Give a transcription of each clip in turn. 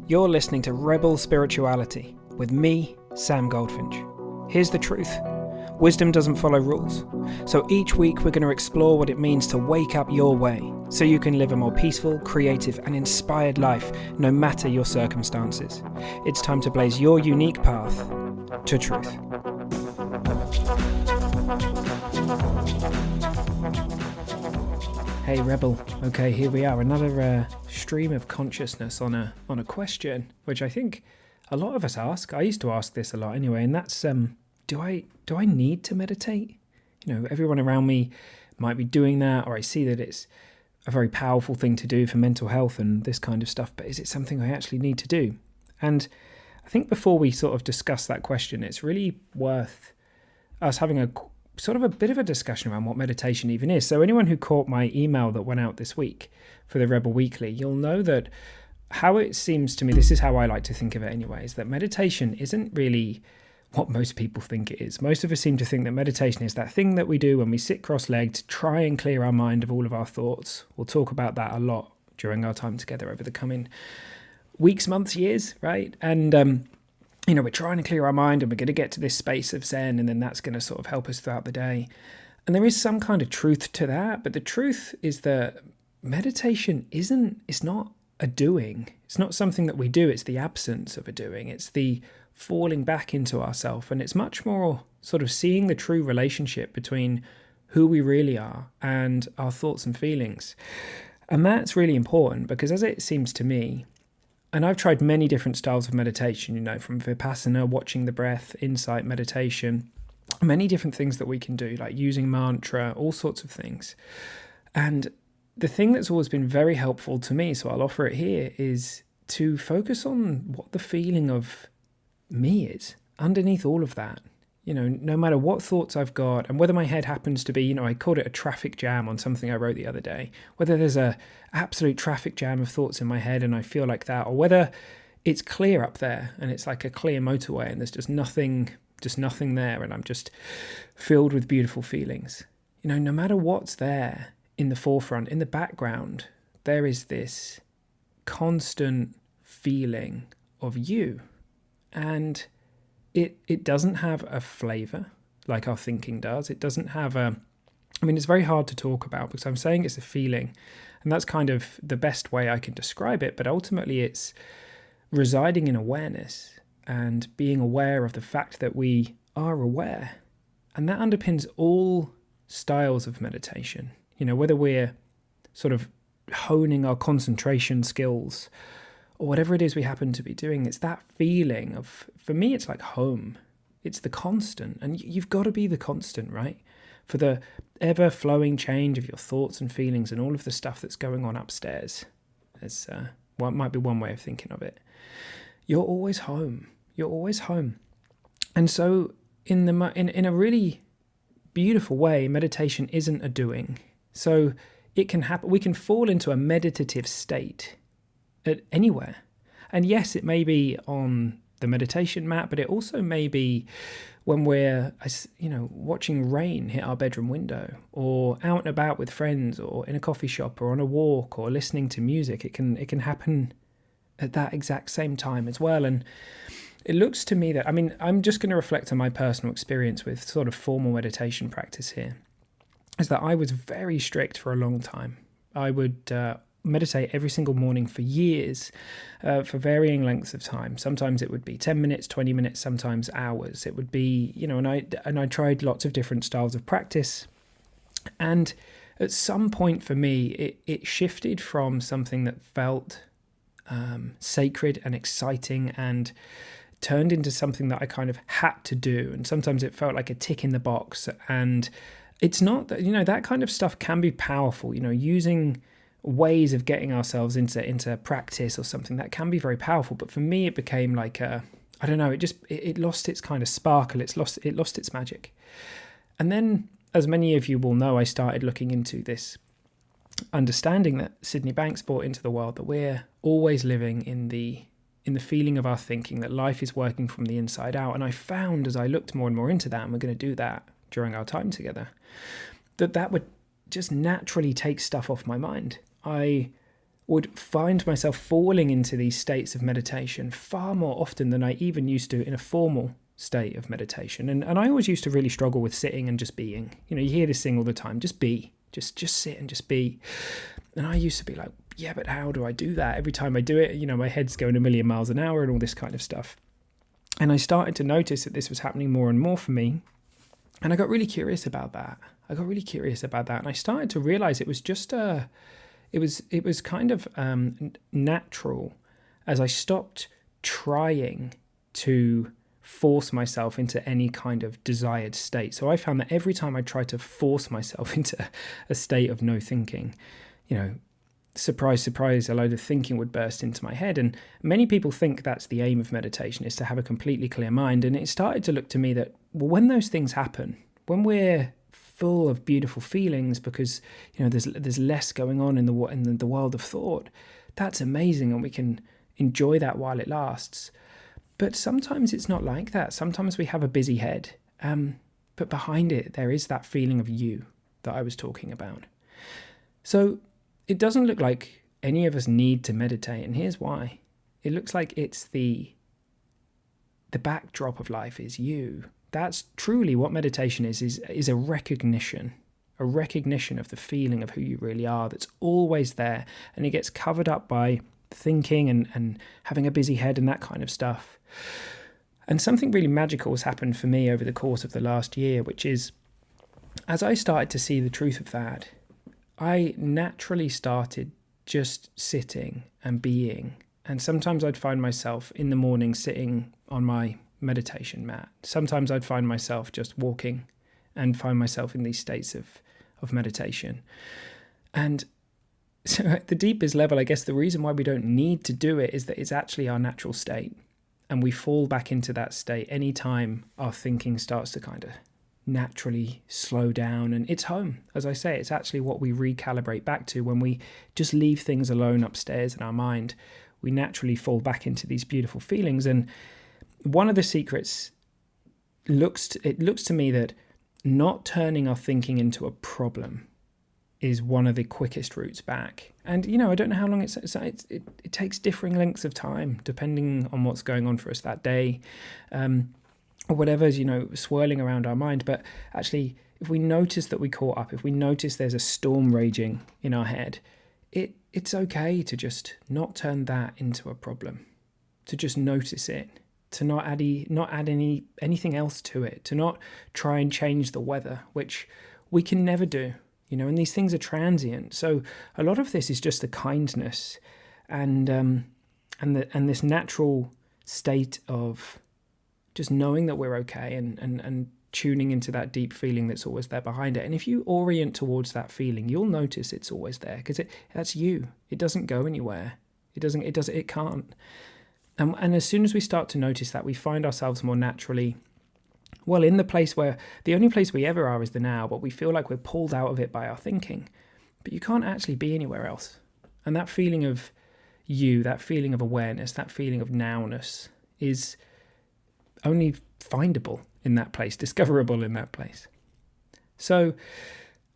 You're listening to Rebel Spirituality with me, Sam Goldfinch. Here's the truth. Wisdom doesn't follow rules. So each week we're going to explore what it means to wake up your way so you can live a more peaceful, creative and inspired life no matter your circumstances. It's time to blaze your unique path to truth. Hey Rebel, okay, here we are, another stream of consciousness on a question, which I think a lot of us ask. I used to ask this a lot anyway, and that's do I need to meditate? You know, everyone around me might be doing that, or I see that it's a very powerful thing to do for mental health and this kind of stuff, but is it something I actually need to do? And I think before we sort of discuss that question, it's really worth us having a bit of a discussion around what meditation even is. So anyone who caught my email that went out this week for the Rebel Weekly, you'll know that how it seems to me, this is how I like to think of it anyway, is that meditation isn't really what most people think it is. Most of us seem to think that meditation is that thing that we do when we sit cross-legged to try and clear our mind of all of our thoughts. We'll talk about that a lot during our time together over the coming weeks, months, years, right? And we're trying to clear our mind and we're going to get to this space of Zen, and then that's going to sort of help us throughout the day. And there is some kind of truth to that, but the truth is that meditation it's not a doing. It's not something that we do. It's the absence of a doing. It's the falling back into ourselves. And it's much more sort of seeing the true relationship between who we really are and our thoughts and feelings. And that's really important because, as it seems to me, and I've tried many different styles of meditation, from Vipassana, watching the breath, insight meditation, many different things that we can do, like using mantra, all sorts of things. And the thing that's always been very helpful to me, so I'll offer it here, is to focus on what the feeling of me is underneath all of that. No matter what thoughts I've got, and whether my head happens to be, I called it a traffic jam on something I wrote the other day, whether there's a absolute traffic jam of thoughts in my head and I feel like that, or whether it's clear up there and it's like a clear motorway and there's just nothing there and I'm just filled with beautiful feelings. No matter what's there in the forefront, in the background, there is this constant feeling of you. And it doesn't have a flavor like our thinking does. It doesn't have it's very hard to talk about because I'm saying it's a feeling, and that's kind of the best way I can describe it. But ultimately it's residing in awareness and being aware of the fact that we are aware. And that underpins all styles of meditation. Whether we're sort of honing our concentration skills or whatever it is we happen to be doing, it's that feeling of, for me, it's like home. It's the constant, and you've got to be the constant, right? For the ever-flowing change of your thoughts and feelings and all of the stuff that's going on upstairs. It's what might be one way of thinking of it. You're always home. You're always home. And so in a really beautiful way, meditation isn't a doing. So it can happen. We can fall into a meditative state at anywhere. And yes, it may be on the meditation mat, but it also may be when we're, watching rain hit our bedroom window, or out and about with friends, or in a coffee shop, or on a walk, or listening to music. It can happen at that exact same time as well. And it looks to me that, I'm just going to reflect on my personal experience with sort of formal meditation practice here, is that I was very strict for a long time. I would meditate every single morning for years, for varying lengths of time. Sometimes it would be 10 minutes, 20 minutes, sometimes hours. It would be, and I tried lots of different styles of practice. And at some point for me, it shifted from something that felt sacred and exciting and turned into something that I kind of had to do. And sometimes it felt like a tick in the box. And it's not that, that kind of stuff can be powerful, using ways of getting ourselves into practice or something that can be very powerful. But for me, it became like it lost its kind of sparkle. It lost its magic. And then, as many of you will know, I started looking into this understanding that Sydney Banks brought into the world, that we're always living in the feeling of our thinking, that life is working from the inside out. And I found, as I looked more and more into that, and we're going to do that during our time together, that would just naturally take stuff off my mind. I would find myself falling into these states of meditation far more often than I even used to in a formal state of meditation. And I always used to really struggle with sitting and just being. You hear this thing all the time, just be, just sit and just be. And I used to be like, yeah, but how do I do that? Every time I do it, my head's going a million miles an hour and all this kind of stuff. And I started to notice that this was happening more and more for me. And I got really curious about that. And I started to realize it was just it was kind of natural as I stopped trying to force myself into any kind of desired state. So I found that every time I tried to force myself into a state of no thinking, surprise, surprise, a load of thinking would burst into my head. And many people think that's the aim of meditation, is to have a completely clear mind. And it started to look to me that, well, when those things happen, when we're full of beautiful feelings because there's less going on in the world of thought, that's amazing, and we can enjoy that while it lasts. But sometimes it's not like that. Sometimes we have a busy head, but behind it there is that feeling of you that I was talking about. So it doesn't look like any of us need to meditate, and here's why. It looks like it's the backdrop of life is you. That's truly what meditation is a recognition of the feeling of who you really are that's always there, and it gets covered up by thinking and having a busy head and that kind of stuff. And something really magical has happened for me over the course of the last year, which is, as I started to see the truth of that, I naturally started just sitting and being. And sometimes I'd find myself in the morning sitting on my meditation mat. Sometimes I'd find myself just walking and find myself in these states of meditation. And so at the deepest level, I guess the reason why we don't need to do it is that it's actually our natural state. And we fall back into that state anytime our thinking starts to kind of naturally slow down. And it's home. As I say, it's actually what we recalibrate back to when we just leave things alone upstairs in our mind. We naturally fall back into these beautiful feelings. And one of the secrets looks to me that not turning our thinking into a problem is one of the quickest routes back. And I don't know how long it takes differing lengths of time depending on what's going on for us that day, or whatever's swirling around our mind. But actually, if we notice that we caught up, if we notice there's a storm raging in our head, it's okay to just not turn that into a problem, to just notice it, to not add anything else to it, to not try and change the weather, which we can never do, and these things are transient. So a lot of this is just the kindness and this natural state of just knowing that we're okay and tuning into that deep feeling that's always there behind it. And if you orient towards that feeling, you'll notice it's always there, because that's you. It doesn't go anywhere. It can't. And as soon as we start to notice that, we find ourselves more naturally, well, in the place where the only place we ever are is the now, but we feel like we're pulled out of it by our thinking. But you can't actually be anywhere else. And that feeling of you, that feeling of awareness, that feeling of nowness is only findable in that place, discoverable in that place. So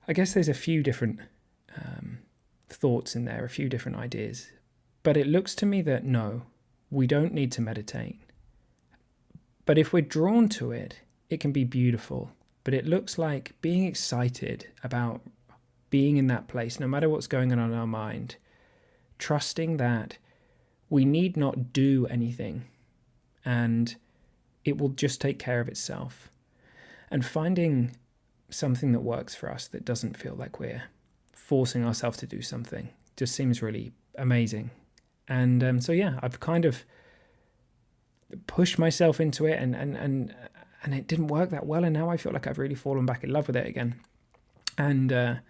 I guess there's a few different thoughts in there, a few different ideas. But it looks to me that no, we don't need to meditate. But if we're drawn to it, it can be beautiful. But it looks like being excited about being in that place, no matter what's going on in our mind, trusting that we need not do anything and it will just take care of itself. And finding something that works for us that doesn't feel like we're forcing ourselves to do something just seems really amazing. And so yeah, I've kind of pushed myself into it and it didn't work that well, and now I feel like I've really fallen back in love with it again. And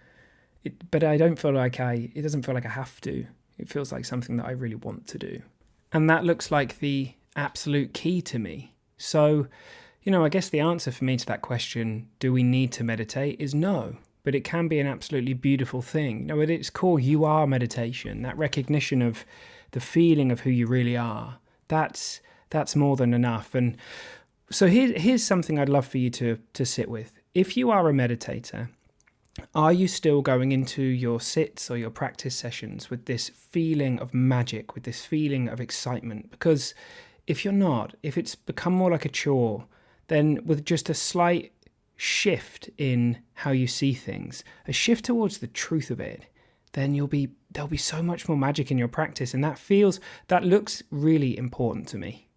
but I don't feel like it doesn't feel like I have to. It feels like something that I really want to do. And that looks like the absolute key to me. So, I guess the answer for me to that question, do we need to meditate, is no. But it can be an absolutely beautiful thing. At its core, you are meditation. That recognition of the feeling of who you really are, that's more than enough. And so here's something I'd love for you to sit with. If you are a meditator, Are you still going into your sits or your practice sessions with this feeling of magic, with this feeling of excitement? Because if you're not, if it's become more like a chore, then with just a slight shift in how you see things, a shift towards the truth of it, then there'll be so much more magic in your practice, and that looks really important to me.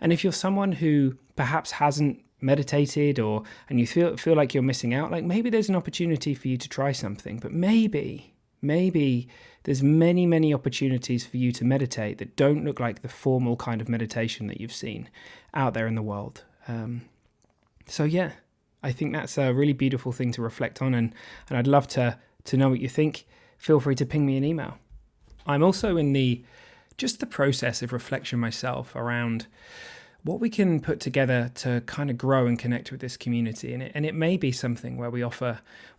And if you're someone who perhaps hasn't meditated and you feel like you're missing out, like maybe there's an opportunity for you to try something, but maybe there's many opportunities for you to meditate that don't look like the formal kind of meditation that you've seen out there in the world. So yeah, I think that's a really beautiful thing to reflect on, and I'd love to know what you think. Feel free to ping me an email. I'm also in the process of reflection myself around what we can put together to kind of grow and connect with this community. And it may be something where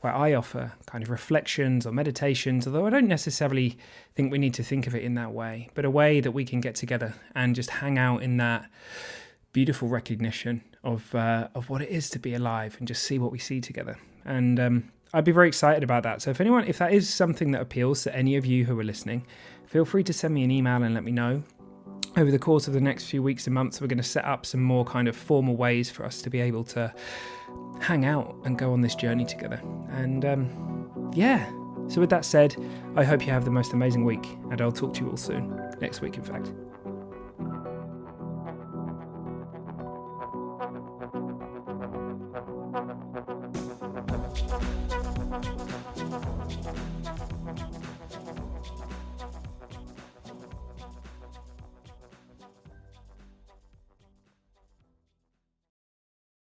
I offer kind of reflections or meditations, although I don't necessarily think we need to think of it in that way, but a way that we can get together and just hang out in that beautiful recognition of what it is to be alive and just see what we see together. And I'd be very excited about that. So if that is something that appeals to any of you who are listening, feel free to send me an email and let me know. Over the course of the next few weeks and months, we're going to set up some more kind of formal ways for us to be able to hang out and go on this journey together. And so with that said, I hope you have the most amazing week, and I'll talk to you all soon. Next week, in fact.